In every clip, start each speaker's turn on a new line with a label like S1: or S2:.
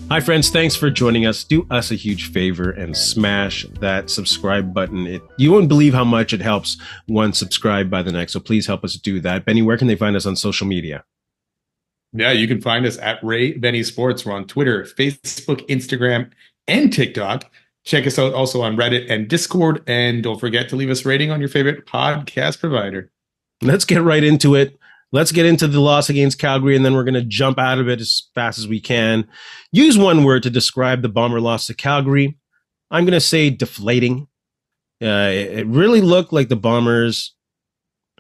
S1: Hi, friends. Thanks for joining us. Do us a huge favor and smash that subscribe button. You won't believe how much it helps one subscribe by the next. So please help us do that. Benny, where can they find us on social media?
S2: Yeah, you can find us at Ray Benny Sports. We're on Twitter, Facebook, Instagram, and TikTok. Check us out also on Reddit and Discord. And don't forget to leave us a rating on your favorite podcast provider.
S1: Let's get right into it. Let's get into the loss against Calgary, and then we're going to jump out of it as fast as we can. Use one word to describe the Bomber loss to Calgary. I'm going to say deflating. It really looked like the Bombers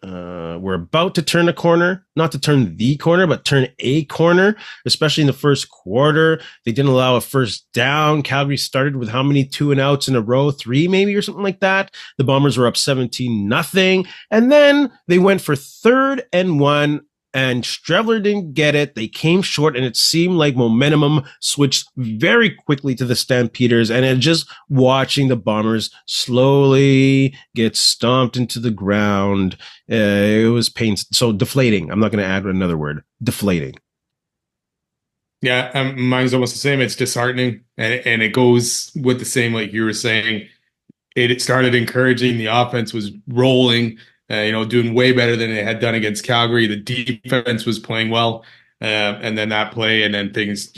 S1: were about to turn a corner, not to turn the corner, but turn a corner, especially in the first quarter. They didn't allow a first down. Calgary started with how many 2-and-outs in a row? 3 maybe, or something like that. The Bombers were up 17-0. And then they went for 3rd and 1. And Strevler didn't get it. They came short, and it seemed like momentum switched very quickly to the Stampeders. And just watching the Bombers slowly get stomped into the ground, it was painful. So deflating. I'm not going to add another word. Deflating.
S2: Yeah, mine's almost the same. It's disheartening, and it goes with the same, like you were saying. It started encouraging. The offense was rolling. Doing way better than it had done against Calgary. The defense was playing well. And then that play, and then things,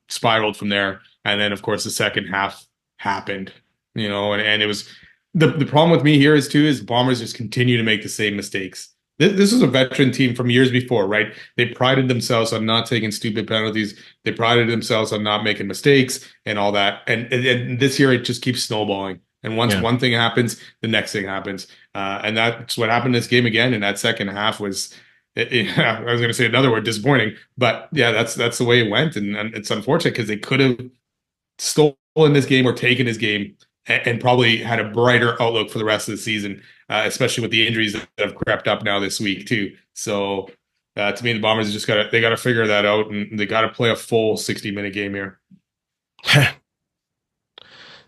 S2: spiraled from there. And then, of course, the second half happened, and it was the problem with me here is Bombers just continue to make the same mistakes. This is a veteran team from years before, right? They prided themselves on not taking stupid penalties. They prided themselves on not making mistakes and all that. And this year, it just keeps snowballing. And once one thing happens, the next thing happens. And that's what happened in this game again. And that second half was, I was going to say another word, disappointing. But yeah, that's the way it went. And it's unfortunate because they could have stolen this game or taken this game and probably had a brighter outlook for the rest of the season, especially with the injuries that have crept up now this week too. So to me, the Bombers just got to figure that out, and they got to play a full 60-minute game here.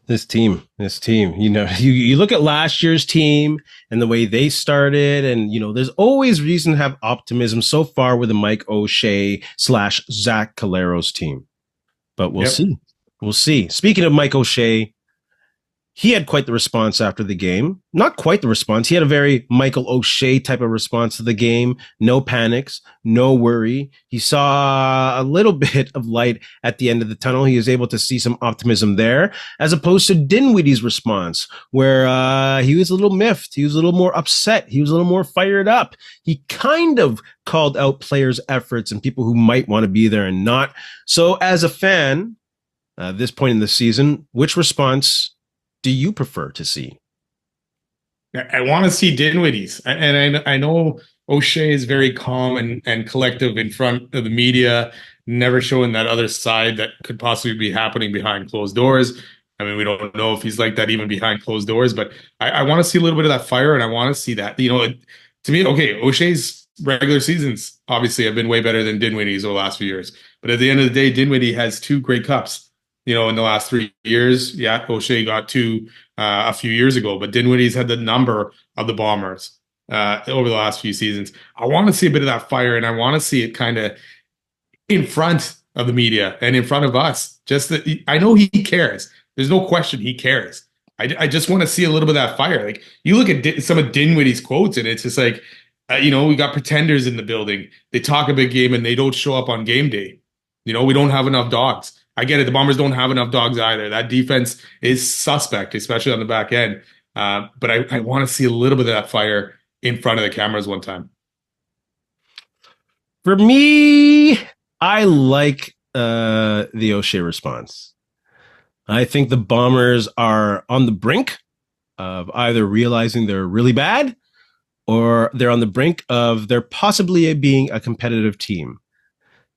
S1: This team, you look at last year's team and the way they started, and, there's always reason to have optimism so far with the Mike O'Shea / Zach Calero's team. But we'll see. We'll see. Speaking of Mike O'Shea, he had quite the response after the game. Not quite the response. He had a very Michael O'Shea type of response to the game. No panics, no worry. He saw a little bit of light at the end of the tunnel. He was able to see some optimism there, as opposed to Dinwiddie's response, where he was a little miffed. He was a little more upset. He was a little more fired up. He kind of called out players' efforts and people who might want to be there and not. So as a fan, at this point in the season, which response do you prefer to see?
S2: I want to see Dinwiddie's, and I know O'Shea is very calm and collective in front of the media, never showing that other side that could possibly be happening behind closed doors. I mean, we don't know if he's like that even behind closed doors, but I want to see a little bit of that fire, and I want to see that. To me, okay, O'Shea's regular seasons obviously have been way better than Dinwiddie's over the last few years, but at the end of the day, Dinwiddie has 2 Grey Cups. In the last 3 years. Yeah, O'Shea got 2 a few years ago, but Dinwiddie's had the number of the Bombers over the last few seasons. I want to see a bit of that fire, and I want to see it kind of in front of the media and in front of us. Just that I know he cares. There's no question he cares. I just want to see a little bit of that fire. Like, you look at some of Dinwiddie's quotes, and it's just like, we got pretenders in the building. They talk a big game, and they don't show up on game day. We don't have enough dogs. I get it. The Bombers don't have enough dogs either. That defense is suspect, especially on the back end. But I want to see a little bit of that fire in front of the cameras one time.
S1: For me, I like the O'Shea response. I think the Bombers are on the brink of either realizing they're really bad, or they're on the brink of there possibly being a competitive team.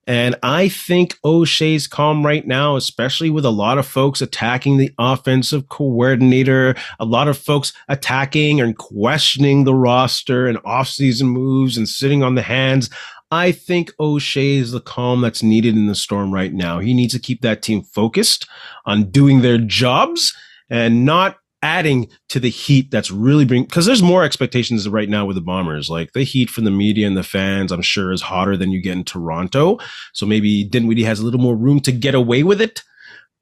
S1: And I think O'Shea's calm right now, especially with a lot of folks attacking the offensive coordinator, a lot of folks attacking and questioning the roster and offseason moves and sitting on the hands. I think O'Shea is the calm that's needed in the Storm right now. He needs to keep that team focused on doing their jobs and not adding to the heat that's really because there's more expectations right now with the Bombers. Like the heat from the media and the fans, I'm sure is hotter than you get in Toronto. So maybe Dinwiddie has a little more room to get away with it.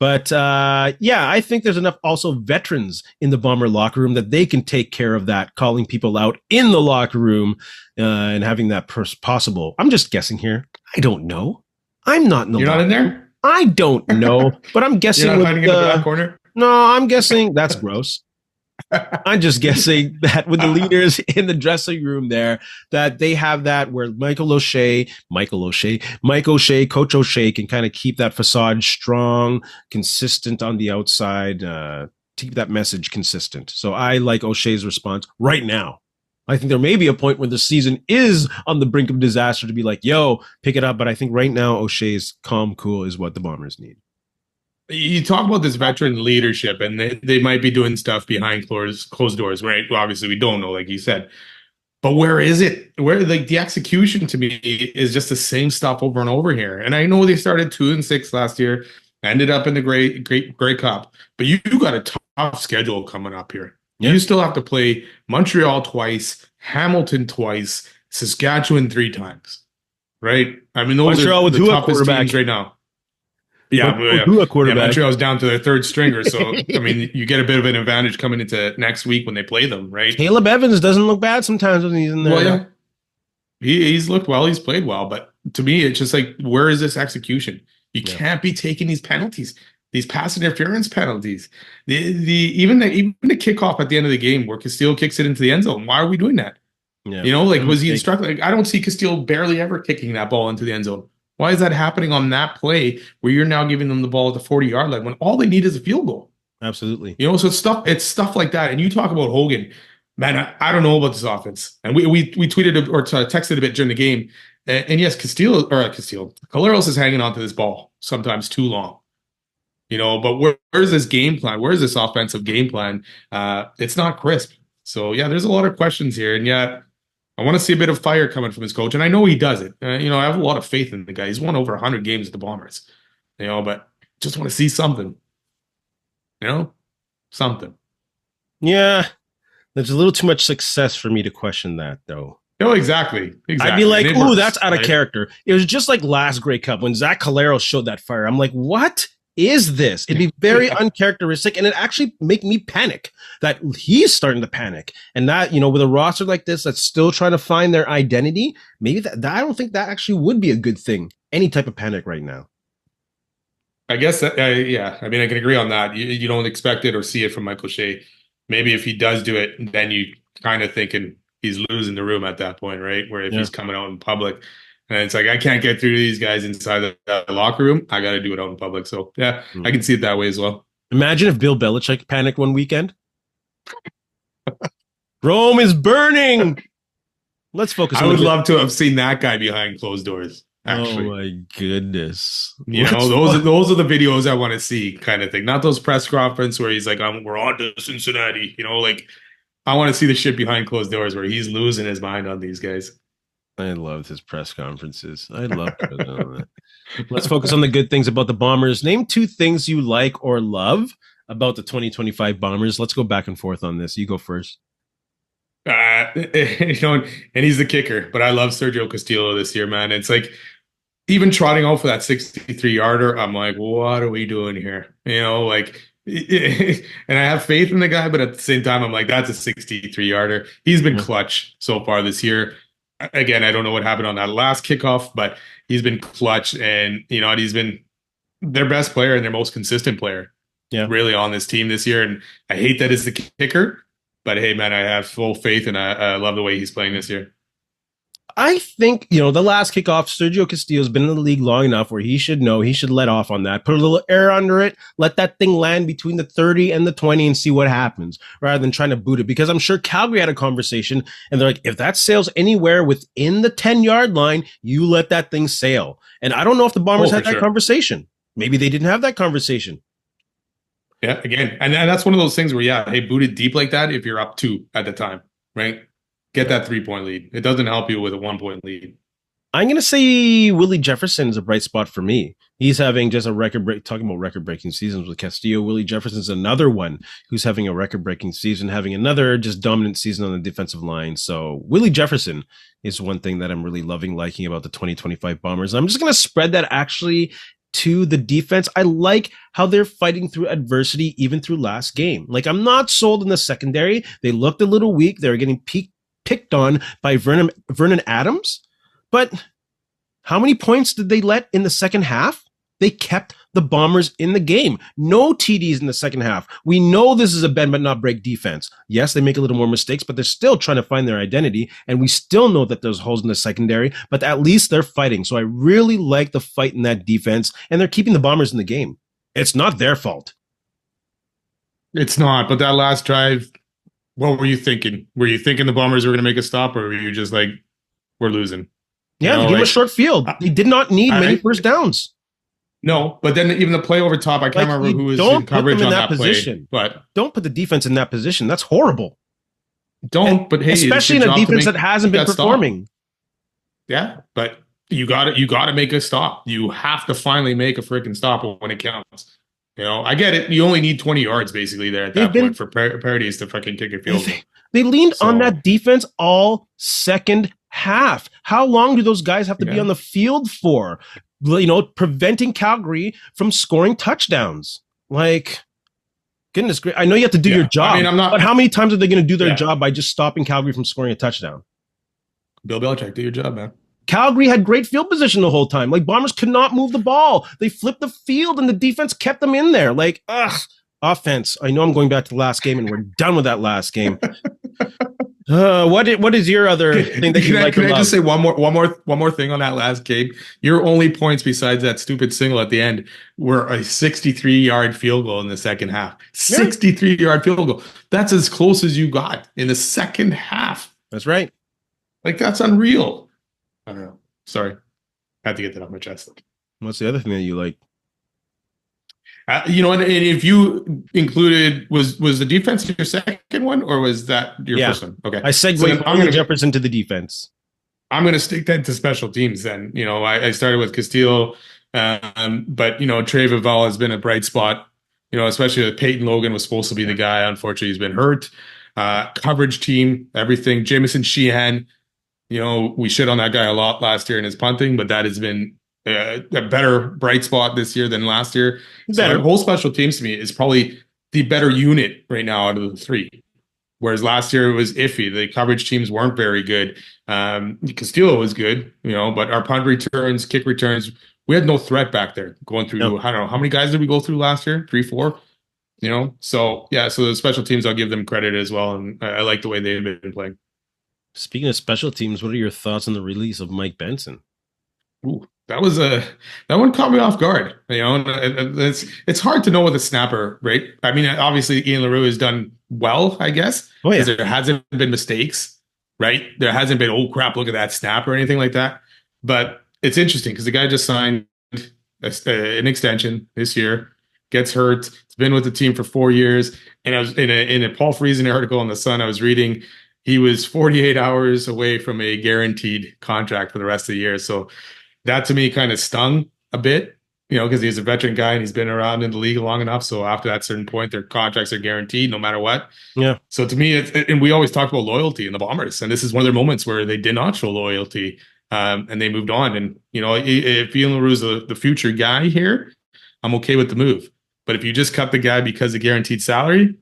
S1: But yeah, I think there's enough also veterans in the Bomber locker room that they can take care of that, calling people out in the locker room and having that possible. I'm just guessing here. I don't know. I'm not in the
S2: You're not in there?
S1: I don't know, but I'm guessing.
S2: You're not hiding in the back corner?
S1: No, I'm guessing that's gross. I'm just guessing that with the leaders in the dressing room there, that they have that where Mike O'Shea, Coach O'Shea can kind of keep that facade strong, consistent on the outside, to keep that message consistent. So I like O'Shea's response right now. I think there may be a point where the season is on the brink of disaster to be like, yo, pick it up. But I think right now O'Shea's calm, cool is what the Bombers need.
S2: You talk about this veteran leadership, and they might be doing stuff behind closed doors, right? Well, obviously, we don't know, like you said. But where is it? Where like the execution to me is just the same stuff over and over here. And I know they started 2-6 last year, ended up in the Grey Cup, but you got a tough schedule coming up here. Yeah. You still have to play Montreal twice, Hamilton twice, Saskatchewan 3 times, right? I mean, those Montreal are the toughest teams right now. Yeah, Montreal's down to their third stringer, so I mean, you get a bit of an advantage coming into next week when they play them, right?
S1: Caleb Evans doesn't look bad sometimes when he's in there. Well, yeah,
S2: he's looked well, he's played well, but to me, it's just like, where is this execution? You can't be taking these penalties, these pass interference penalties. Even the kickoff at the end of the game where Castillo kicks it into the end zone. Why are we doing that? Yeah. You know, like, was he instructed? Like, I don't see Castillo barely ever kicking that ball into the end zone. Why is that happening on that play where you're now giving them the ball at the 40-yard line when all they need is a field goal?
S1: Absolutely.
S2: You know, so it's stuff like that. And you talk about Hogan, man, I don't know about this offense. And we tweeted or texted a bit during the game. And yes, Caleros is hanging on to this ball sometimes too long. You know, but where's this game plan? Where's this offensive game plan? It's not crisp. So, yeah, there's a lot of questions here. And, yeah, I want to see a bit of fire coming from his coach, and I know he does it. You know, I have a lot of faith in the guy. He's won over 100 games with the Bombers, you know, but just want to see something, you know, something.
S1: Yeah, there's a little too much success for me to question that, though.
S2: No, exactly.
S1: I'd be like, ooh, that's out of character. It was just like last Grey Cup when Zach Caleros showed that fire. I'm like, what is this? It'd be very uncharacteristic, and it actually make me panic that he's starting to panic. And that, you know, with a roster like this that's still trying to find their identity, maybe that I don't think that actually would be a good thing. Any type of panic right now.
S2: I guess, yeah. I mean, I can agree on that. You don't expect it or see it from Michael Shea. Maybe if he does do it, then you kind of thinking he's losing the room at that point, right? Where if he's coming out in public, and it's like, I can't get through to these guys inside the locker room. I got to do it out in public. So, yeah, I can see it that way as well.
S1: Imagine if Bill Belichick panicked one weekend. Rome is burning. Let's focus.
S2: I would love to have seen that guy behind closed doors. Actually.
S1: Oh my goodness!
S2: You know, those are the videos I want to see, kind of thing. Not those press conference where he's like, "We're on to Cincinnati." You know, like I want to see the shit behind closed doors where he's losing his mind on these guys.
S1: I loved his press conferences. I loved it. Let's focus on the good things about the Bombers. Name 2 things you like or love about the 2025 Bombers. Let's go back and forth on this. You go first.
S2: You know, and he's the kicker, but I love Sergio Castillo this year, man. It's like, even trotting out for that 63-yarder, I'm like, what are we doing here? You know, like, and I have faith in the guy, but at the same time, I'm like, that's a 63-yarder. He's been clutch so far this year. Again, I don't know what happened on that last kickoff, but he's been clutch, and you know, he's been their best player and their most consistent player, really on this team this year. And I hate that it's the kicker, but hey, man, I have full faith, and I love the way he's playing this year.
S1: I think, you know, the last kickoff, Sergio Castillo's been in the league long enough where he should know, he should let off on that, put a little air under it, let that thing land between the 30 and the 20 and see what happens rather than trying to boot it. Because I'm sure Calgary had a conversation and they're like, if that sails anywhere within the 10-yard line, you let that thing sail. And I don't know if the Bombers had that conversation. Maybe they didn't have that conversation.
S2: Yeah, again, and that's one of those things where, hey, boot it deep like that if you're up 2 at the time, right? Get that 3-point lead. It doesn't help you with a 1-point lead.
S1: I'm going to say Willie Jefferson is a bright spot for me. He's having just a talking about record-breaking seasons with Castillo. Willie Jefferson's another one who's having a record-breaking season, having another just dominant season on the defensive line. So Willie Jefferson is one thing that I'm really liking about the 2025 Bombers. I'm just going to spread that actually to the defense. I like how they're fighting through adversity, even through last game. Like, I'm not sold in the secondary. They looked a little weak. They were getting picked on by Vernon Adams. But how many points did they let in the second half? They kept the Bombers in the game. No TDs in the second half. We know this is a bend but not break defense. Yes, they make a little more mistakes, but they're still trying to find their identity. And we still know that there's holes in the secondary, but at least they're fighting. So I really like the fight in that defense, and they're keeping the Bombers in the game. It's not their fault.
S2: It's not, but that last drive, what were you thinking? Were you thinking the Bombers were going to make a stop, or were you just like, we're losing?
S1: Yeah, they gave them a short field. They did not need many first downs.
S2: No, but then even the play over top, I can't remember who was in coverage on that position. But
S1: don't put the defense in that position. That's horrible.
S2: But hey,
S1: especially in a defense that hasn't been performing.
S2: Yeah, but you got to make a stop. You have to finally make a freaking stop when it counts. You know, I get it. You only need 20 yards basically there at that point for Paradis to fucking kick a field goal.
S1: They leaned on that defense all second half. How long do those guys have to be on the field for? You know, preventing Calgary from scoring touchdowns. Like, goodness gracious. I know you have to do your job. I mean, but how many times are they going to do their job by just stopping Calgary from scoring a touchdown?
S2: Bill Belichick, do your job, man.
S1: Calgary had great field position the whole time. Like, Bombers could not move the ball. They flipped the field and the defense kept them in there. Like, offense. I know I'm going back to the last game and we're done with that last game. What is your other thing that you like?
S2: Can I just say one more thing on that last game? Your only points besides that stupid single at the end were a 63-yard field goal in the second half. 63-yard field goal. That's as close as you got in the second half.
S1: That's right.
S2: Like, that's unreal. I don't know. Sorry. I had to get that off my chest.
S1: What's the other thing that you like?
S2: You know, and if you included, was the defense your second one, or was that your first one? Okay.
S1: I segued Willie Jefferson to the defense.
S2: I'm going to stick that to special teams then. You know, I started with Castillo, but, you know, Trey Vival has been a bright spot, you know, especially with Peyton Logan was supposed to be the guy. Unfortunately, he's been hurt. Coverage team, everything. Jamison Sheehan, you know, we shit on that guy a lot last year in his punting, but that has been a better bright spot this year than last year. So the whole special teams to me is probably the better unit right now out of the three. Whereas last year it was iffy. The coverage teams weren't very good. Castillo was good, you know, but our punt returns, kick returns, we had no threat back there going through. I don't know. How many guys did we go through last year? 3, 4? You know? So, yeah, so the special teams, I'll give them credit as well. And I like the way they've been playing.
S1: Speaking of special teams, what are your thoughts on the release of Mike Benson?
S2: Ooh. That one caught me off guard. You know, it's hard to know with a snapper, right? I mean, obviously Ian LaRue has done well, I guess. Oh yeah. There hasn't been mistakes, right? There hasn't been, oh crap, look at that snap or anything like that. But it's interesting because the guy just signed an extension this year, gets hurt. He's been with the team for 4 years. And I was in a Paul Friesen article in the Sun I was reading, he was 48 hours away from a guaranteed contract for the rest of the year. So that to me kind of stung a bit, you know, because he's a veteran guy and he's been around in the league long enough. So after that certain point, their contracts are guaranteed no matter what. Yeah. So to me, and we always talk about loyalty in the Bombers, and this is one of their moments where they did not show loyalty, and they moved on. And you know, if Ian LaRue's the future guy here, I'm okay with the move. But if you just cut the guy because of guaranteed salary,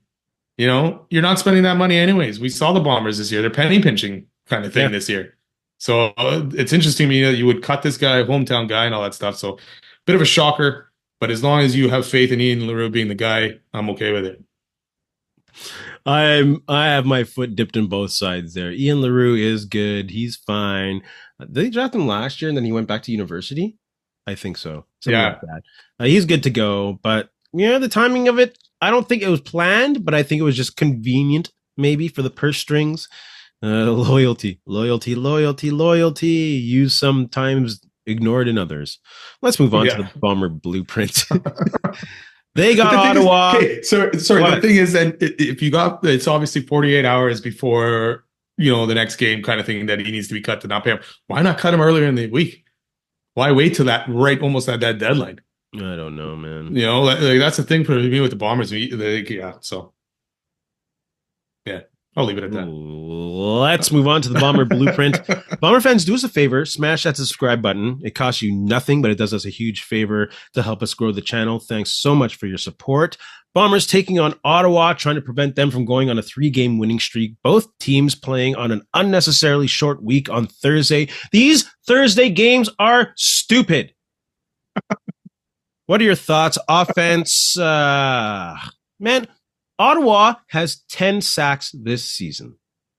S2: you know, you're not spending that money anyways. We saw the Bombers this year; they're penny pinching kind of thing this year. So it's interesting to me that you would cut this guy, hometown guy, and all that stuff. So bit of a shocker, but as long as you have faith in Ian LaRue being the guy, I'm okay with it.
S1: I have my foot dipped in both sides there. Ian LaRue is good. He's fine. Did they draft him last year and then he went back to university? I think so. Something like that. He's good to go, but you know, the timing of it, I don't think it was planned, but I think it was just convenient maybe for the purse strings. Loyalty. You sometimes ignored in others. Let's move on to the Bomber blueprint. They got Ottawa.
S2: The thing is that if you got, it's obviously 48 hours before the next game kind of thing that he needs to be cut to not pay him. Why not cut him earlier in the week? Why wait till that almost at that deadline?
S1: I don't know, man.
S2: Like, that's the thing for me with the Bombers. So yeah, I'll leave it at that.
S1: Let's move on to the Bomber Blueprint. Bomber fans, do us a favor, smash that subscribe button. It costs you nothing, but it does us a huge favor to help us grow the channel. Thanks so much for your support. Bombers taking on Ottawa, trying to prevent them from going on a 3-game winning streak. Both teams playing on an unnecessarily short week on Thursday. These Thursday games are stupid. What are your thoughts? Offense, man, Ottawa has 10 sacks this season.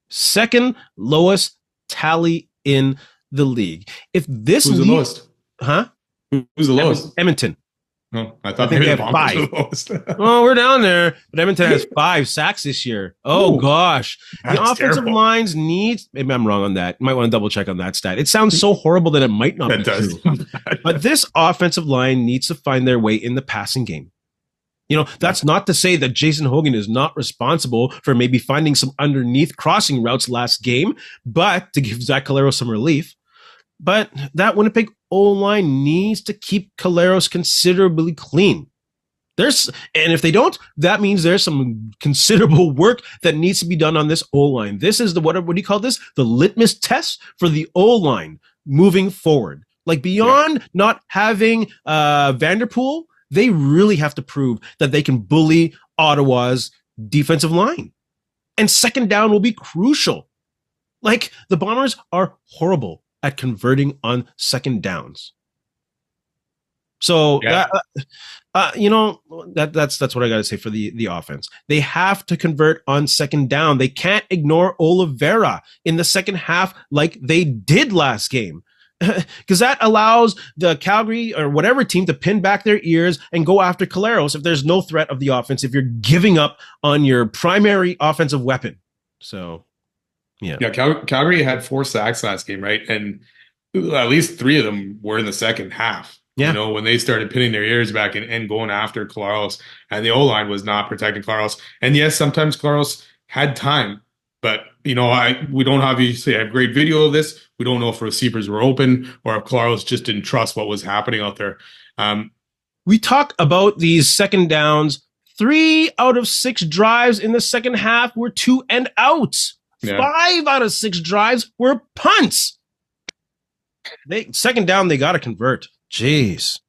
S1: Second lowest tally in the league. If this
S2: Who's the lowest?
S1: Huh?
S2: Who's the lowest?
S1: Edmonton.
S2: Oh, I thought
S1: think
S2: maybe
S1: they
S2: the
S1: have
S2: Bombers
S1: 5.
S2: were the lowest.
S1: Oh, we're down there. But Edmonton has 5 sacks this year. Oh,
S2: Ooh,
S1: gosh. The offensive
S2: terrible.
S1: lines need... Maybe I'm wrong on that. Might want to double check on that stat. It sounds so horrible that it might not be true. But this offensive line needs to find their way in the passing game. That's not to say that Jason Hogan is not responsible for maybe finding some underneath crossing routes last game, but to give Zach Calero some relief. But that Winnipeg O-line needs to keep Caleros considerably clean. And if they don't, that means there's some considerable work that needs to be done on this O-line. This is what do you call this? The litmus test for the O-line moving forward. Like beyond not having Vanderpool, they really have to prove that they can bully Ottawa's defensive line. And second down will be crucial. Like, the Bombers are horrible at converting on second downs. So, that's what I got to say for the offense. They have to convert on second down. They can't ignore Oliveira in the second half like they did last game. Because that allows the Calgary or whatever team to pin back their ears and go after Caleros if there's no threat of the offense, if you're giving up on your primary offensive weapon. So, yeah.
S2: Yeah, Calgary had 4 sacks last game, right? And at least 3 of them were in the second half.
S1: Yeah.
S2: When they started pinning their ears back and going after Claros, and the O-line was not protecting Claros. And yes, sometimes Claros had time, but we don't obviously have great video of this. We don't know if receivers were open or if Claros just didn't trust what was happening out there.
S1: We talk about these second downs. 3 out of 6 drives in the second half were 2 and outs. Yeah. 5 out of 6 drives were punts. Second down, they got to convert. Jeez.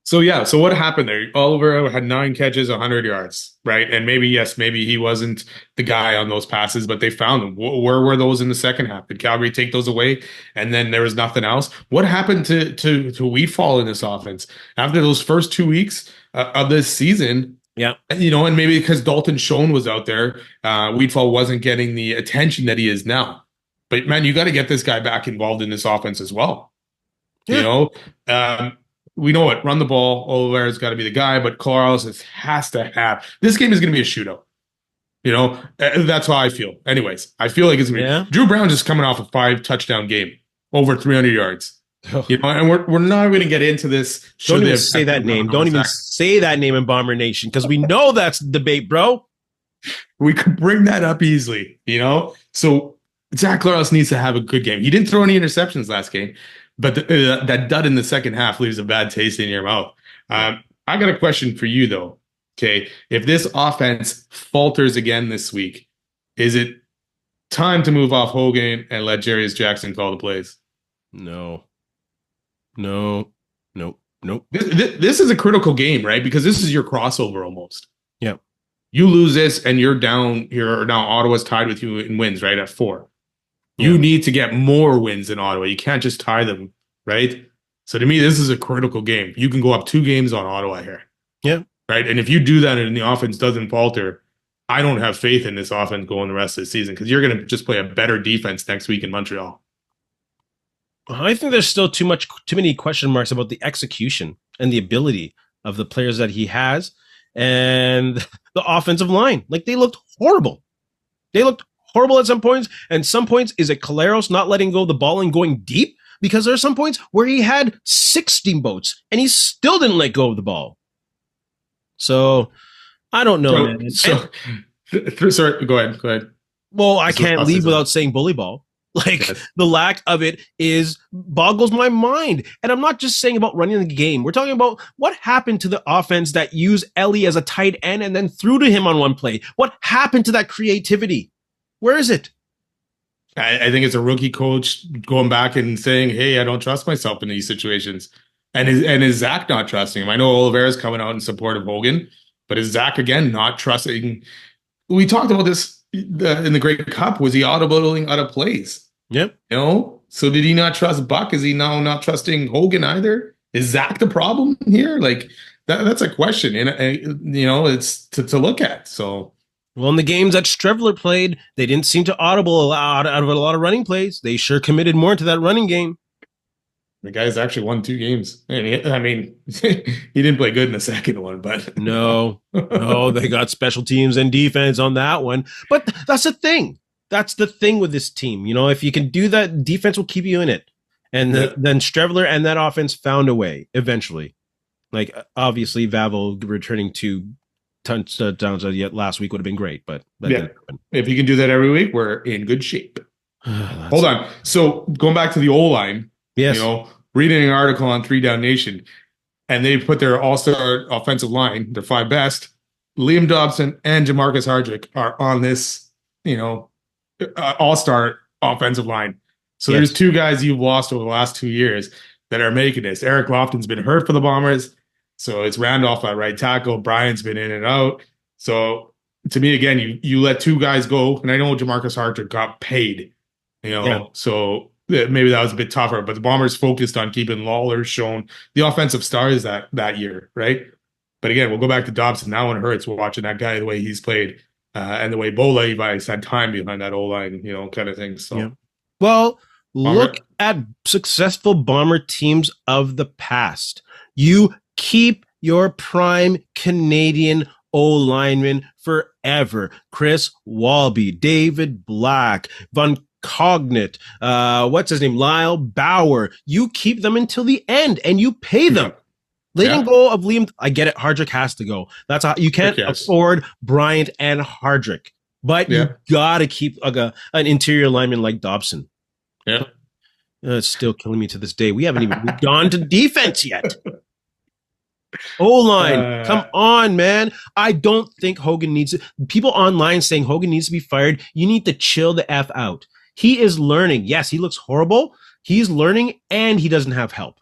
S2: So what happened there? Oliver had 9 catches, 100 yards, right? And maybe he wasn't the guy on those passes, but they found him. Where were those in the second half? Did Calgary take those away and then there was nothing else? What happened to Wheatfall in this offense after those first 2 weeks of this season?
S1: Yeah.
S2: And maybe because Dalton Schoen was out there, Wheatfall wasn't getting the attention that he is now. But man, you got to get this guy back involved in this offense as well. Yeah. We know it. Run the ball. Oliveira's got to be the guy, but Claros has to have. This game is going to be a shootout. That's how I feel. Anyways, I feel like it's going to be. Drew Brown just coming off a 5-touchdown game, over 300 yards. And we're not going to get into this.
S1: Don't even say that name. Don't even say that name in Bomber Nation because we know that's the debate, bro.
S2: We could bring that up easily, So Zach Claros needs to have a good game. He didn't throw any interceptions last game. But that dud in the second half leaves a bad taste in your mouth. I got a question for you, though. Okay, if this offense falters again this week, is it time to move off Hogan and let Jarius Jackson call the plays?
S1: No.
S2: This is a critical game, right? Because this is your crossover almost.
S1: Yeah. You
S2: lose this and you're down. Now Ottawa's tied with you in wins, right, at 4. You need to get more wins in Ottawa. You can't just tie them, right? So to me, this is a critical game. You can go up 2 games on Ottawa here.
S1: Yeah.
S2: Right? And if you do that and the offense doesn't falter, I don't have faith in this offense going the rest of the season because you're going to just play a better defense next week in Montreal.
S1: I think there's still too many question marks about the execution and the ability of the players that he has and the offensive line. Like, they looked horrible. They looked horrible at some points, and some points is it Caleros not letting go of the ball and going deep? Because there are some points where he had 6 steamboats and he still didn't let go of the ball. So I don't know.
S2: Sorry, go ahead.
S1: Well, I
S2: This was
S1: can't
S2: last
S1: leave
S2: season.
S1: without saying bully ball. Like,
S2: Yes.
S1: the lack of it is boggles my mind. And I'm not just saying about running the game. We're talking about what happened to the offense that used Ellie as a tight end and then threw to him on one play. What happened to that creativity? Where is it?
S2: I think it's a rookie coach going back and saying, "Hey, I don't trust myself in these situations." And is Zach not trusting him? I know Oliveira's coming out in support of Hogan, but is Zach again not trusting? We talked about this in the Grey Cup. Was he audibling out of plays?
S1: Yep.
S2: You know, so did he not trust Buck? Is he now not trusting Hogan either? Is Zach the problem here? Like that's a question, and you know, it's to look at. So.
S1: Well, in the games that Strevler played, they didn't seem to audible out of a lot of running plays. They sure committed more to that running game.
S2: The guy's actually won 2 games. And I mean, he didn't play good in the second one, but
S1: No, they got special teams and defense on that one. But that's the thing. That's the thing with this team. You know, if you can do that, defense will keep you in it. And then Strevler and that offense found a way eventually. Like, obviously, Vavel returning to touchdowns yet last week would have been great, but that didn't happen.
S2: If you can do that every week, we're in good shape. Hold on. So going back to the O-line,
S1: yes.
S2: You know, reading an article on 3 Down Nation, and they put their all-star offensive line, their 5 best. Liam Dobson and Jamarcus Hardrick are on this, you know, all-star offensive line. So there's 2 guys you've lost over the last 2 years that are making this. Eric Lofton's been hurt for the Bombers. So it's Randolph at right tackle. Brian's been in and out. So to me, again, you let 2 guys go. And I know Jamarcus Hardrick got paid, you know, so maybe that was a bit tougher. But the Bombers focused on keeping Lawler shown the offensive stars that year, right? But again, we'll go back to Dobson. That one hurts watching that guy, the way he's played and the way Bo Levi's had time behind that O-line, you know, kind of thing. So,
S1: well, look at successful Bomber teams of the past. You keep your prime Canadian O-lineman forever. Chris Walby, David Black, Von Cognate, what's his name? Lyle Bauer. You keep them until the end and you pay them. Letting go of Liam, I get it. Hardrick has to go. That's how you can't afford Bryant and Hardrick, but you gotta keep an interior lineman like Dobson.
S2: Yeah,
S1: it's still killing me to this day. We haven't even gone to defense yet. O-line, come on, man. I don't think Hogan needs it. People online saying Hogan needs to be fired. You need to chill the F out. He is learning. Yes, he looks horrible. He's learning and he doesn't have help.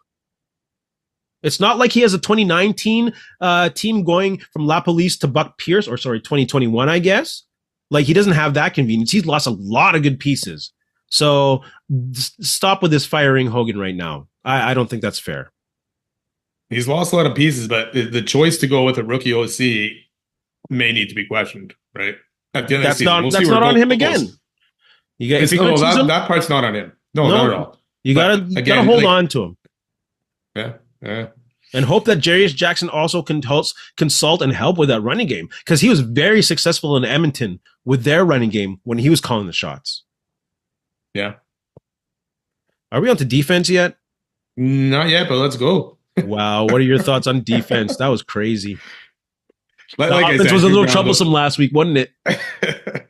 S1: It's not like he has a 2019 team going from La Police to Buck Pierce, 2021, I guess. Like, he doesn't have that convenience. He's lost a lot of good pieces. So stop with this firing Hogan right now. I don't think that's fair.
S2: He's lost a lot of pieces, but the choice to go with a rookie OC may need to be questioned, right? At the end
S1: that's
S2: of the season,
S1: that's not on him again.
S2: That part's not on him. No, not at all.
S1: You gotta hold on to him.
S2: Yeah.
S1: And hope that Jarius Jackson also consult and help with that running game, because he was very successful in Edmonton with their running game when he was calling the shots.
S2: Yeah.
S1: Are we on to defense yet?
S2: Not yet, but let's go.
S1: Wow. What are your thoughts on defense? That was crazy.
S2: Like
S1: the offense was a little troublesome last week, wasn't it?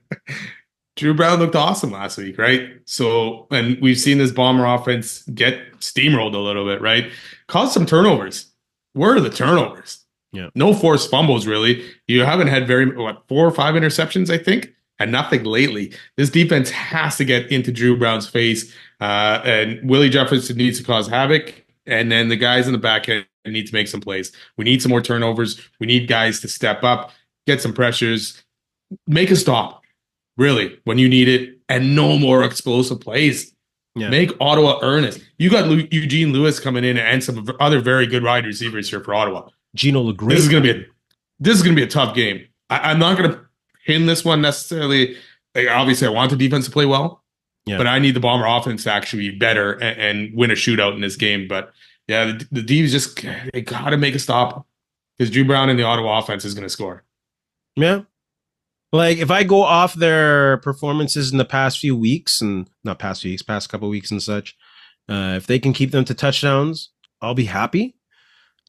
S2: Drew Brown looked awesome last week, right? So, and we've seen this Bomber offense get steamrolled a little bit, right? Caused some turnovers. Where are the turnovers?
S1: Yeah.
S2: No forced fumbles, really. You haven't had 4 or 5 interceptions, I think, and nothing lately. This defense has to get into Drew Brown's face, and Willie Jefferson needs to cause havoc, and then the guys in the back end need to make some plays. We need some more turnovers. We need guys to step up, get some pressures, make a stop, really, when you need it, and no more explosive plays. Yeah. Make Ottawa earnest. You got Eugene Lewis coming in and some other very good wide receivers here for Ottawa.
S1: Gino LeGrand.
S2: This is gonna be a tough game. I'm not gonna pin this one necessarily. Like, obviously, I want the defense to play well, but I need the Bomber offense to actually be better and win a shootout in this game. But yeah, the D's they gotta make a stop, because Drew Brown and the Ottawa offense is gonna score.
S1: Yeah. Like, if I go off their performances in the past few weeks, and not past few weeks, past couple of weeks and such, if they can keep them to touchdowns, I'll be happy.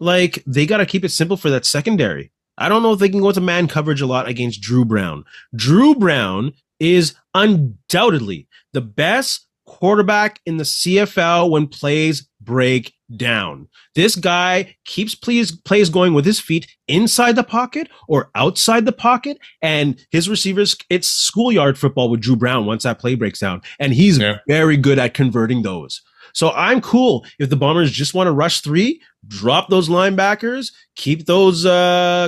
S1: Like, they got to keep it simple for that secondary. I don't know if they can go to man coverage a lot against Drew Brown. Drew Brown is undoubtedly the best quarterback in the CFL when plays break down. This guy keeps plays going with his feet inside the pocket or outside the pocket, and his receivers, it's schoolyard football with Drew Brown once that play breaks down, and he's very good at converting those. So I'm cool if the Bombers just want to rush 3, drop those linebackers, keep those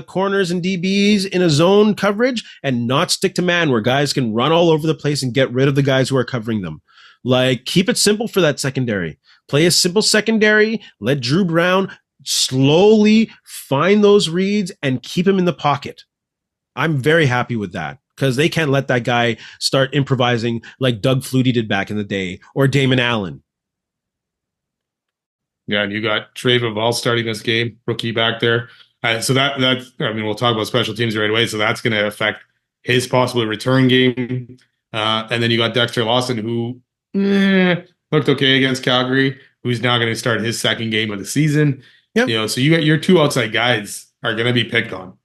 S1: corners and DBs in a zone coverage, and not stick to man where guys can run all over the place and get rid of the guys who are covering them. Like, keep it simple for that secondary. Play a simple secondary. Let Drew Brown slowly find those reads and keep him in the pocket. I'm very happy with that because they can't let that guy start improvising like Doug Flutie did back in the day or Damon Allen.
S2: Yeah, and you got Trey Vival starting this game, rookie back there. So that's, I mean, we'll talk about special teams right away. So that's going to affect his possible return game. And then you got Dexter Lawson, who looked okay against Calgary, who's now going to start his second game of the season. Yep. You know, so you got your 2 outside guys are going to be picked on,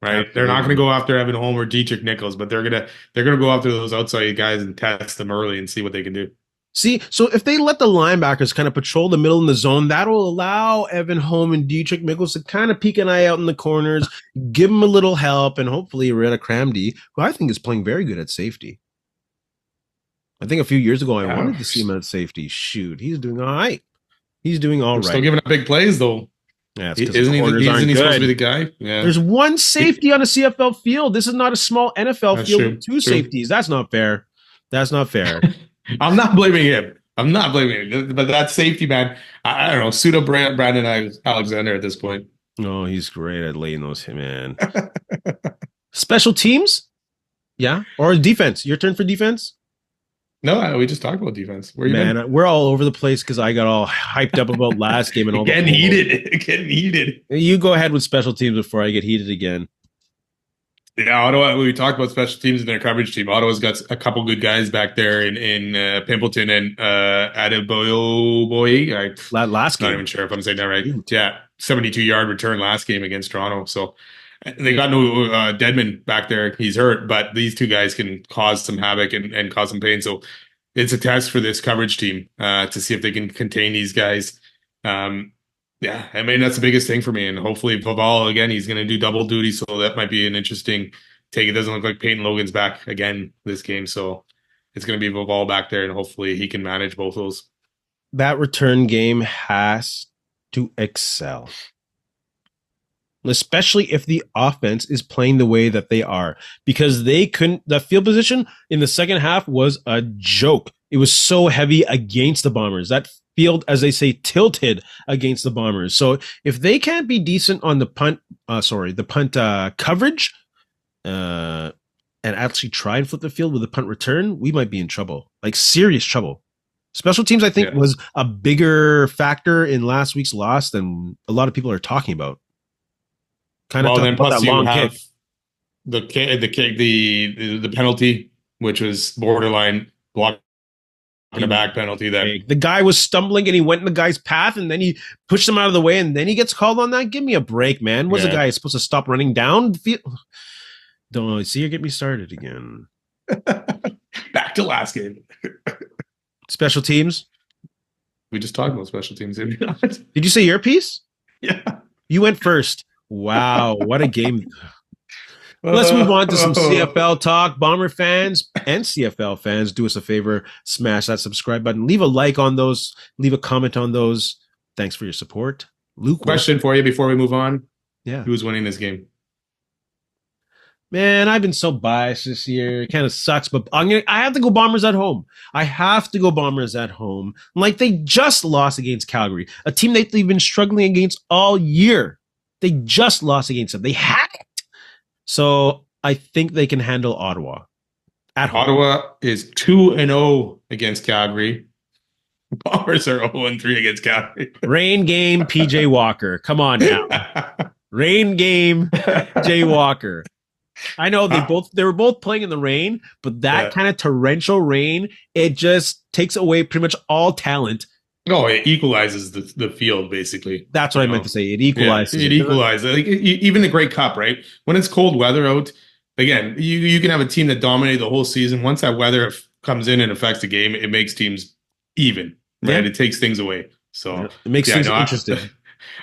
S2: right? Absolutely. They're not going to go after Evan Holm or Dietrich Nichols, but they're going to go after those outside guys and test them early and see what they can do.
S1: See, so if they let the linebackers kind of patrol the middle in the zone, that'll allow Evan Holm and Dietrich Nichols to kind of peek an eye out in the corners, give them a little help, and hopefully Reda Kramdi, who I think is playing very good at safety. I think a few years ago I wanted to see him at safety. Shoot, he's doing all right. He's doing all right.
S2: Still giving up big plays, though.
S1: Yeah,
S2: isn't he supposed to be the guy? Yeah.
S1: There's one safety on a CFL field. This is not a small NFL field with 2 safeties. That's not fair. That's not fair.
S2: I'm not blaming him. But that safety, man, I don't know, pseudo Brandon Alexander at this point.
S1: Oh, he's great at laying those, man. Special teams? Yeah. Or defense. Your turn for defense?
S2: No, we just talked about defense. Where you been?
S1: We're all over the place because I got all hyped up about last game and all
S2: getting heated.
S1: You go ahead with special teams before I get heated again.
S2: Yeah, Ottawa. We talked about special teams in their coverage team. Ottawa's got a couple good guys back there in Pimpleton and Adebayo.
S1: Last game,
S2: not even sure if I'm saying that right. Yeah, 72-yard return last game against Toronto. So they got no Deadman back there. He's hurt, but these 2 guys can cause some havoc and cause some pain. So it's a test for this coverage team to see if they can contain these guys. Yeah, I mean, that's the biggest thing for me. And hopefully Vival, again, he's going to do double duty. So that might be an interesting take. It doesn't look like Peyton Logan's back again this game. So it's going to be Vival back there, and hopefully he can manage both those.
S1: That return game has to excel, especially if the offense is playing the way that they are, because they couldn't. The field position in the second half was a joke. It was so heavy against the Bombers. That field, as they say, tilted against the Bombers. So if they can't be decent on the punt coverage, and actually try and flip the field with a punt return, we might be in trouble, like serious trouble. Special teams, I think, was a bigger factor in last week's loss than a lot of people are talking about. Kind of
S2: then plus that long kick. The penalty, which was borderline block. A back penalty there.
S1: The guy was stumbling and he went in the guy's path and then he pushed him out of the way and then he gets called on that. Give me a break, man. Was the guy supposed to stop running down? Don't see you get me started again.
S2: Back to last game.
S1: Special teams.
S2: We just talked about special teams. Did
S1: you say your piece?
S2: Yeah.
S1: You went first. Wow, what a game. Let's move on to some CFL talk. Bomber fans and CFL fans, do us a favor, smash that subscribe button. Leave a like on those. Leave a comment on those. Thanks for your support. Luke,
S2: question for you before we move on.
S1: Yeah.
S2: Who's winning this game?
S1: Man, I've been so biased this year. It kind of sucks, but I have to go Bombers at home. I have to go Bombers at home. Like, they just lost against Calgary, a team that they've been struggling against all year. They just lost against them. They had it. So I think they can handle Ottawa at home.
S2: Ottawa is 2-0 against Calgary. Bombers are 0-3 against Calgary.
S1: Rain game, PJ Walker. Come on now. Rain game, PJ Walker. I know they were both playing in the rain, but that kind of torrential rain, it just takes away pretty much all talent.
S2: Oh, it equalizes the field, basically.
S1: That's what I meant to say. It equalizes.
S2: It equalizes. Like, even the Grey Cup, right? When it's cold weather out, again, you can have a team that dominated the whole season. Once that weather comes in and affects the game, it makes teams even, right?
S1: Yeah.
S2: It takes things away.
S1: Yeah.
S2: So
S1: It makes
S2: yeah,
S1: things
S2: no,
S1: interesting.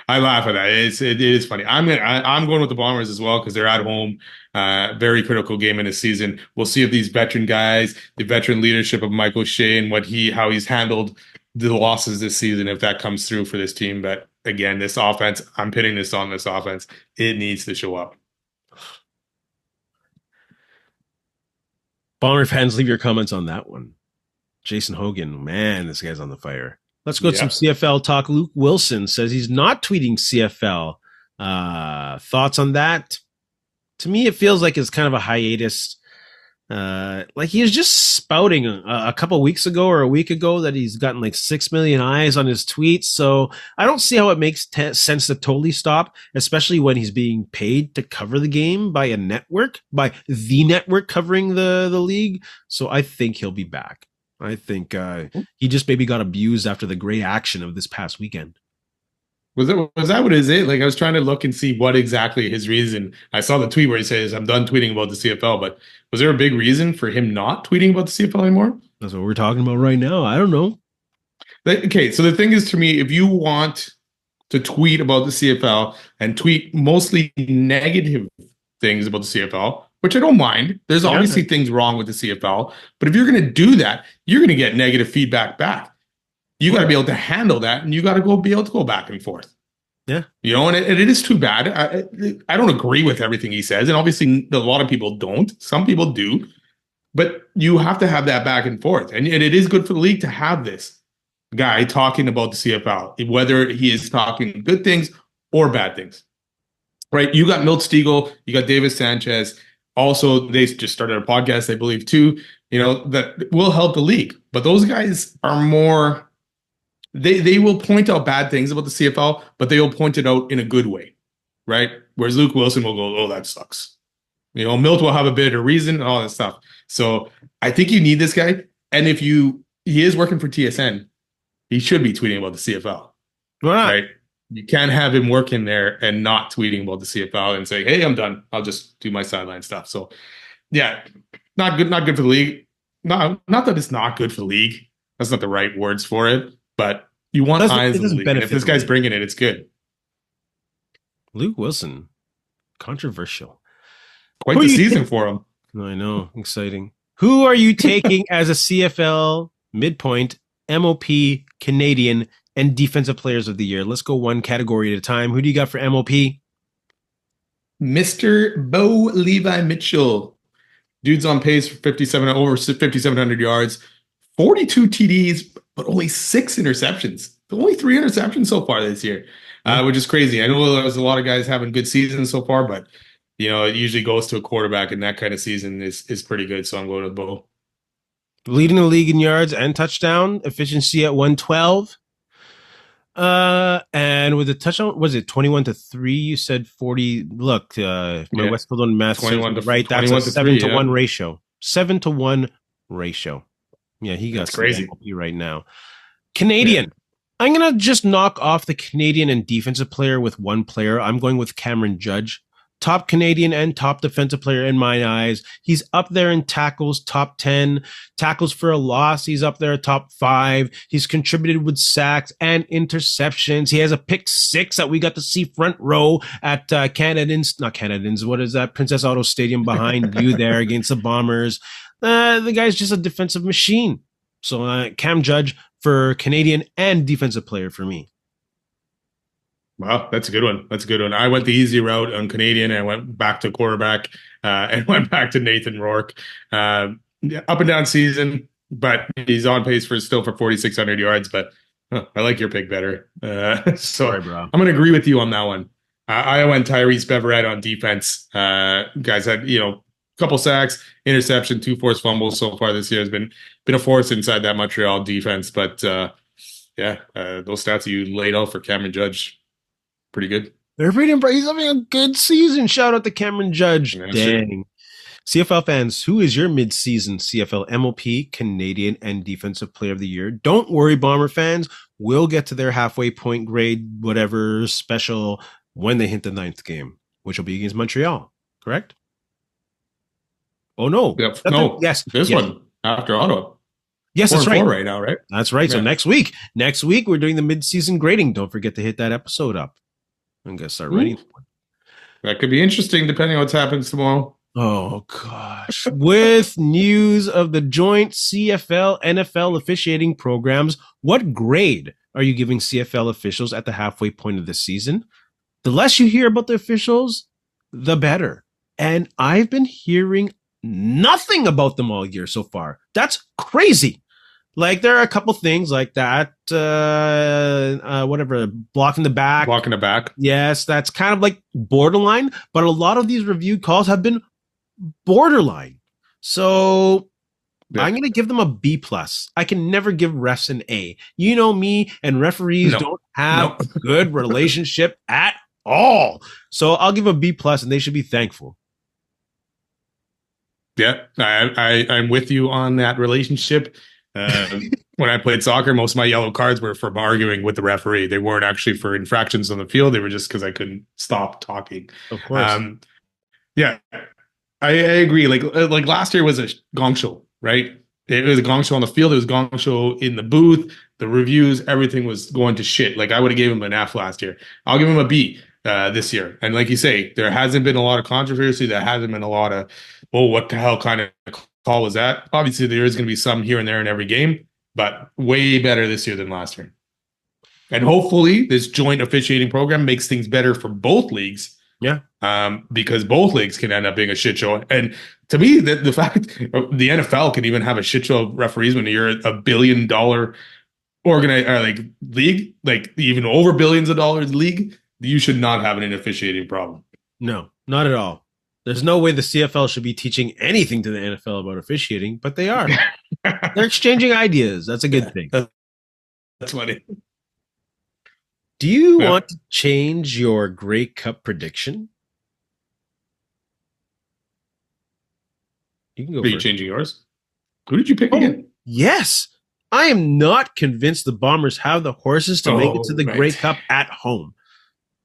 S2: I laugh at that. It is funny. I'm going with the Bombers as well because they're at home. Very critical game in the season. We'll see if these veteran guys, the veteran leadership of Michael Shea and how he's handled the losses this season, if that comes through for this team. But again, this offense, I'm pitting this on this offense. It needs to show up.
S1: Bomber fans, leave your comments on that one. Jason Hogan, man, this guy's on the fire. Let's go to some CFL talk. Luke Wilson says he's not tweeting CFL. Thoughts on that? To me, it feels like it's kind of a hiatus. Like he was just spouting a couple weeks ago or a week ago that he's gotten like 6 million eyes on his tweets. So I don't see how it makes sense to totally stop, especially when he's being paid to cover the game by a network, by the network covering the league. So I think he'll be back. I think he just maybe got abused after the great action of this past weekend.
S2: Was that what is it? Like I was trying to look and see what exactly his reason. I saw the tweet where he says, "I'm done tweeting about the CFL," but was there a big reason for him not tweeting about the CFL anymore?
S1: That's what we're talking about right now. I don't know.
S2: Okay, so the thing is, to me, if you want to tweet about the CFL and tweet mostly negative things about the CFL, which I don't mind. There's obviously things wrong with the CFL, but if you're going to do that, you're going to get negative feedback back. You got to be able to handle that, and you got to be able to go back and forth.
S1: Yeah,
S2: you know, and it is too bad. I don't agree with everything he says, and obviously a lot of people don't. Some people do, but you have to have that back and forth, and it is good for the league to have this guy talking about the CFL, whether he is talking good things or bad things. Right? You got Milt Stegall, you got Davis Sanchez. Also, they just started a podcast, I believe, too, you know, that will help the league. But those guys are more, they will point out bad things about the CFL, but they will point it out in a good way, right? Whereas Luke Wilson will go, oh, that sucks. You know, Milt will have a bit of reason and all that stuff. So I think you need this guy. And if he is working for TSN, he should be tweeting about the CFL. Right? You can't have him working there and not tweeting about the CFL and saying, "Hey, I'm done. I'll just do my sideline stuff." So, yeah, not good for the league. Not that it's not good for the league. That's not the right words for it. But you want eyes on the league. And if this guy's bringing it, it's good.
S1: Luke Wilson, controversial.
S2: Quite the season for him.
S1: I know, exciting. Who are you taking as a CFL midpoint, MOP, Canadian, and defensive players of the year? Let's go one category at a time. Who do you got for MOP?
S2: Mr. Bo Levi Mitchell. Dude's on pace for over 5,700 yards, 42 TDs, but only 6 interceptions. Only 3 interceptions so far this year, which is crazy. I know there's a lot of guys having good seasons so far, but you know, it usually goes to a quarterback, and that kind of season is pretty good. So I'm going with Bo.
S1: Leading the league in yards and touchdown, efficiency at 112. And with the touchdown, was it 21-3? You said 40. Look, my West Coast math
S2: 21 to
S1: right. That's a 7-to-1 ratio. 7-to-1 ratio. Yeah, he got
S2: crazy
S1: right now. Canadian. Yeah. I'm gonna just knock off the Canadian and defensive player with one player. I'm going with Cameron Judge. Top Canadian and top defensive player in my eyes. He's up there in tackles, top 10. Tackles for a loss, he's up there, top 5. He's contributed with sacks and interceptions. He has a pick 6 that we got to see front row at not Canadians, what is that? Princess Auto Stadium behind you there against the Bombers. The guy's just a defensive machine. So Cam Judge for Canadian and defensive player for me.
S2: Wow, that's a good one. I went the easy route on Canadian, and I went back to quarterback and went back to Nathan Rourke. Up and down season, but he's on pace for 4,600 yards. But I like your pick better. Sorry, bro. I'm going to agree with you on that one. I went Tyrese Beverett on defense. Guys had, a couple sacks, interception, 2 forced fumbles so far this year. Has been a force inside that Montreal defense. But those stats you laid out for Cameron Judge, pretty good.
S1: They're pretty impressive. He's having a good season. Shout out to Cameron Judge. Yeah, dang. Sure. CFL fans, who is your mid-season CFL MOP, Canadian, and Defensive Player of the Year? Don't worry, Bomber fans. We'll get to their halfway point grade, whatever special, when they hit the 9th game, which will be against Montreal. Correct? Oh no.
S2: Yep.
S1: That's
S2: No,
S1: yes.
S2: this
S1: Yes.
S2: one after Ottawa.
S1: Yes, that's
S2: 4-4
S1: right.
S2: right now, right?
S1: That's right. So
S2: Yeah.
S1: next week we're doing the mid-season grading. Don't forget to hit that episode up. I'm gonna start writing.
S2: Ooh, that could be interesting depending on what happens tomorrow.
S1: Oh gosh. With news of the joint CFL NFL officiating programs, what grade are you giving CFL officials at the halfway point of the season? The less you hear about the officials, the better. And I've been hearing nothing about them all year so far. That's crazy. Like there are a couple things like that, whatever, blocking the back.
S2: Walking the back.
S1: Yes, that's kind of like borderline, but a lot of these reviewed calls have been borderline. So
S2: Yeah.
S1: I'm going to give them a B plus. I can never give refs an A. You know me, and referees don't have a good relationship at all. So I'll give a B plus, and they should be thankful.
S2: Yeah, I'm with you on that relationship. When I played soccer, most of my yellow cards were from arguing with the referee. They weren't actually for infractions on the field. They were just because I couldn't stop talking.
S1: Of course.
S2: Yeah, I agree. Like last year was a gong show, right? It was a gong show on the field. It was a gong show in the booth. The reviews, everything was going to shit. Like I would have gave him an F last year. I'll give him a B this year. And like you say, there hasn't been a lot of controversy. There hasn't been a lot of, oh, what the hell kind of call was that? Obviously, there is going to be some here and there in every game, but way better this year than last year. And hopefully, this joint officiating program makes things better for both leagues.
S1: Yeah.
S2: Because both leagues can end up being a shit show. And to me, the fact the NFL can even have a shit show of referees when you're $1 billion league, like even over billions of dollars league, you should not have an officiating problem.
S1: No, not at all. There's no way the CFL should be teaching anything to the NFL about officiating, but they are. They're exchanging ideas. That's a good thing.
S2: That's funny.
S1: Do you want to change your Grey Cup prediction? You can go.
S2: Are you changing yours? Who did you pick again?
S1: Yes. I am not convinced the Bombers have the horses to make it to the Grey Cup at home.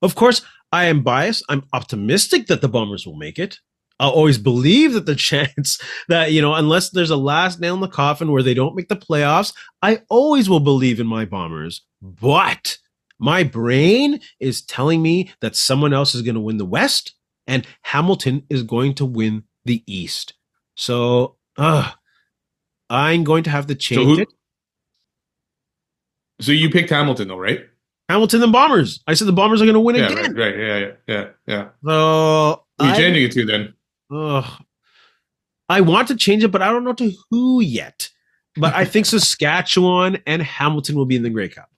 S1: Of course, I am biased. I'm optimistic that the Bombers will make it. I'll always believe that the chance that, unless there's a last nail in the coffin where they don't make the playoffs, I always will believe in my Bombers. But my brain is telling me that someone else is going to win the West and Hamilton is going to win the East. So I'm going to have to change it.
S2: So you picked Hamilton though, right?
S1: Hamilton and Bombers. I said the Bombers are going to win again.
S2: Right. Yeah.
S1: So
S2: who are you changing it to then?
S1: I want to change it, but I don't know to who yet. But I think Saskatchewan and Hamilton will be in the Grey Cup.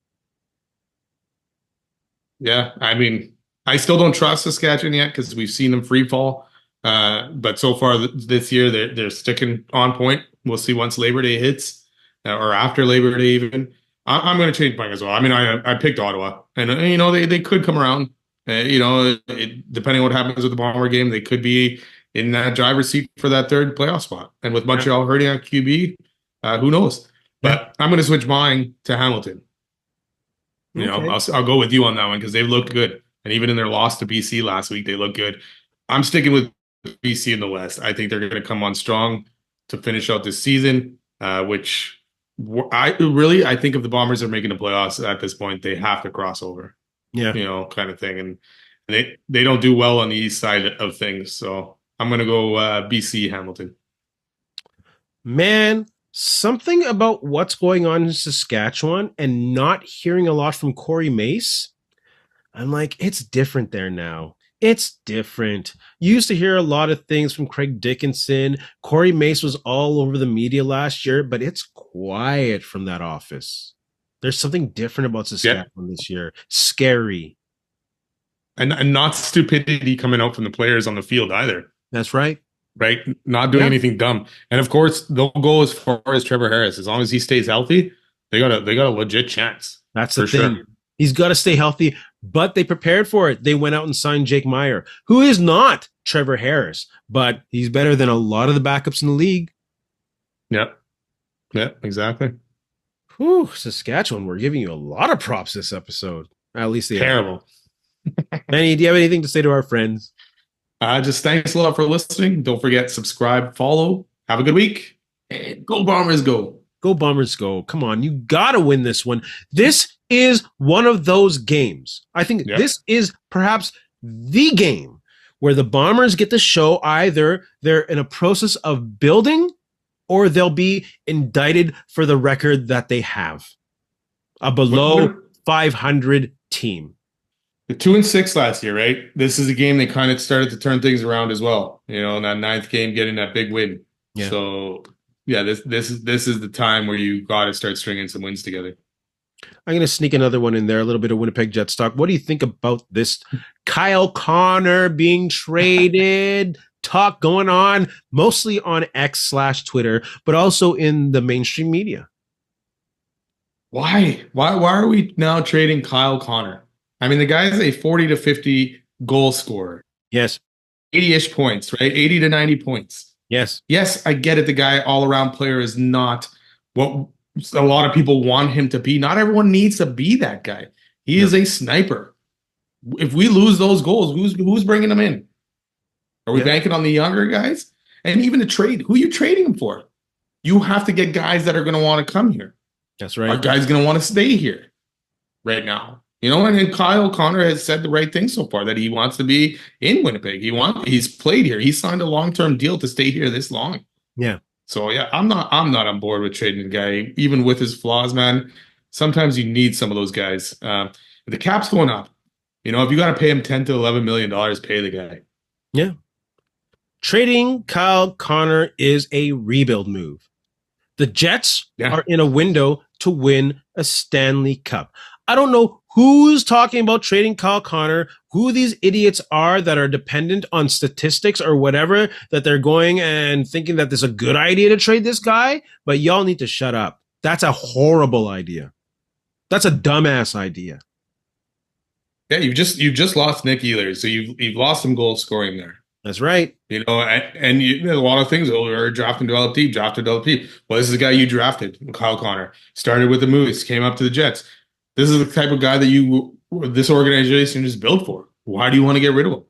S2: Yeah, I mean, I still don't trust Saskatchewan yet because we've seen them free fall. But so far this year, they're sticking on point. We'll see once Labor Day hits or after Labor Day even. I'm going to change mine as well. I mean, I picked Ottawa, and they could come around. Depending on what happens with the Bomber game, they could be in that driver's seat for that third playoff spot. And with Montreal hurting at QB, who knows? But I'm going to switch mine to Hamilton. I'll go with you on that one because they've looked good, and even in their loss to BC last week, they look good. I'm sticking with BC in the West. I think they're going to come on strong to finish out this season, which. I think if the Bombers are making the playoffs at this point, they have to cross over. Yeah. Kind of thing. And they don't do well on the east side of things. So I'm going to go BC Hamilton.
S1: Man, something about what's going on in Saskatchewan and not hearing a lot from Corey Mace. I'm like, it's different there now. It's different. You used to hear a lot of things from Craig Dickinson. Corey Mace was all over the media last year, but it's quiet from that office. There's something different about Saskatchewan this year. Scary.
S2: And not stupidity coming out from the players on the field either.
S1: That's right.
S2: Right? Not doing anything dumb. And of course, they'll go as far as Trevor Harris. As long as he stays healthy, they got a legit chance.
S1: That's the thing. Sure. He's got to stay healthy, but they prepared for it. They went out and signed Jake Meyer, who is not Trevor Harris, but he's better than a lot of the backups in the league.
S2: Yep. Yeah, exactly.
S1: Whew, Saskatchewan, we're giving you a lot of props this episode. At least they
S2: terrible.
S1: Manny, do you have anything to say to our friends?
S2: Just thanks a lot for listening. Don't forget, subscribe, follow. Have a good week. And go Bombers, go.
S1: Go Bombers, go. Come on, you got to win this one. This is one of those games. I think this is perhaps the game where the Bombers get to show either they're in a process of building or they'll be indicted for the record that they have. A below 500 team.
S2: The 2-6 last year, right? This is a game they kind of started to turn things around as well. You know, in that 9th game, getting that big win. Yeah. So, yeah, this is the time where you got to start stringing some wins together.
S1: I'm going to sneak another one in there, a little bit of Winnipeg Jets talk. What do you think about this Kyle Connor being traded? Talk going on mostly on X/Twitter, but also in the mainstream media.
S2: Why are we now trading Kyle Connor? I mean, the guy's a 40 to 50 goal scorer.
S1: Yes.
S2: 80-ish points, right? 80 to 90 points.
S1: Yes.
S2: Yes, I get it. The guy all-around player is not what a lot of people want him to be. Not everyone needs to be that guy. He is a sniper. If we lose those goals, who's bringing them in? Are we banking on the younger guys? And even the trade, who are you trading him for? You have to get guys that are going to want to come here.
S1: That's right.
S2: Our guys going to want to stay here right now. You know, and Kyle Connor has said the right thing so far, that he wants to be in Winnipeg. He's played here. He signed a long-term deal to stay here this long.
S1: Yeah.
S2: So yeah, I'm not on board with trading the guy, even with his flaws, man. Sometimes you need some of those guys. The cap's going up. You know, if you got to pay him $10 to $11 million, pay the guy.
S1: Yeah. Trading Kyle Connor is a rebuild move. The Jets are in a window to win a Stanley Cup. I don't know who's talking about trading Kyle Connor, who these idiots are that are dependent on statistics or whatever, that they're going and thinking that this is a good idea to trade this guy, but y'all need to shut up. That's a horrible idea. That's a dumbass idea.
S2: Yeah, you've just lost Nick Ehlers, so you've lost some goal scoring there.
S1: That's right.
S2: You know, and a lot of things are draft and develop deep. Well, this is the guy you drafted, Kyle Connor. Started with the Moose, came up to the Jets. This is the type of guy that this organization is built for. Why do you want to get rid of him?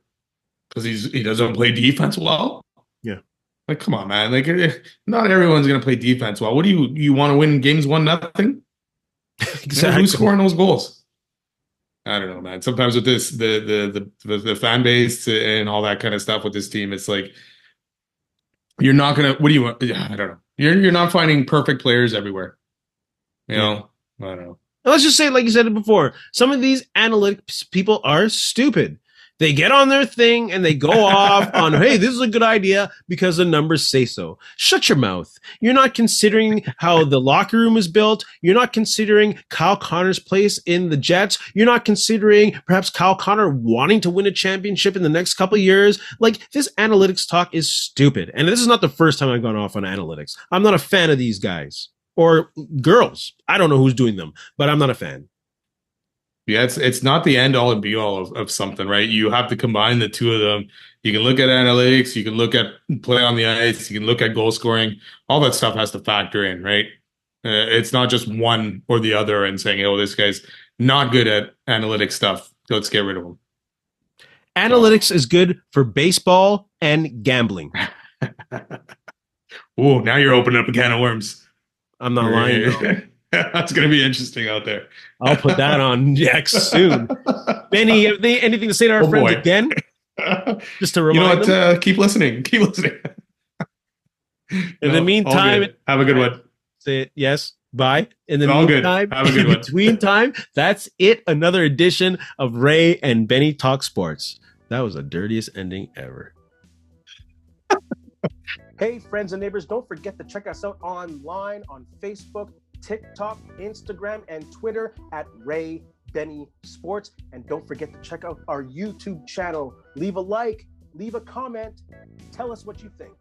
S2: Because he doesn't play defense well?
S1: Yeah.
S2: Like, come on, man. Like, not everyone's going to play defense well. What do you want to win games 1-0?
S1: Exactly.
S2: Who's scoring those goals? I don't know, man. Sometimes with this, the fan base and all that kind of stuff with this team, it's like you're not gonna. What do you want? I don't know. You're not finding perfect players everywhere. You know, I don't know.
S1: Let's just say, like you said it before, some of these analytics people are stupid. They get on their thing and they go off on, hey, this is a good idea because the numbers say so. Shut your mouth. You're not considering how the locker room is built. You're not considering Kyle Connor's place in the Jets. You're not considering perhaps Kyle Connor wanting to win a championship in the next couple of years. Like, this analytics talk is stupid. And this is not the first time I've gone off on analytics. I'm not a fan of these guys or girls. I don't know who's doing them, but I'm not a fan.
S2: Yeah, it's not the end all and be all of something, right? You have to combine the two of them. You can look at analytics, you can look at play on the ice, you can look at goal scoring. All that stuff has to factor in, right? It's not just one or the other and saying, oh, this guy's not good at analytic stuff. Let's get rid of him.
S1: Analytics is good for baseball and gambling.
S2: Oh, now you're opening up a can of worms.
S1: I'm not lying.
S2: That's going to be interesting out there.
S1: I'll put that on X soon. Benny, anything to say to our friends again? Just to remind them?
S2: Keep listening. Keep listening.
S1: In the meantime,
S2: have a good one.
S1: Say it. Yes. Bye. In the
S2: meantime, have a good one.
S1: Between time, that's it. Another edition of Ray and Benny Talk Sports. That was the dirtiest ending ever. Hey, friends and neighbors, don't forget to check us out online on Facebook, TikTok, Instagram, and Twitter at Ray Benny Sports. And don't forget to check out our YouTube channel. Leave a like, leave a comment, tell us what you think.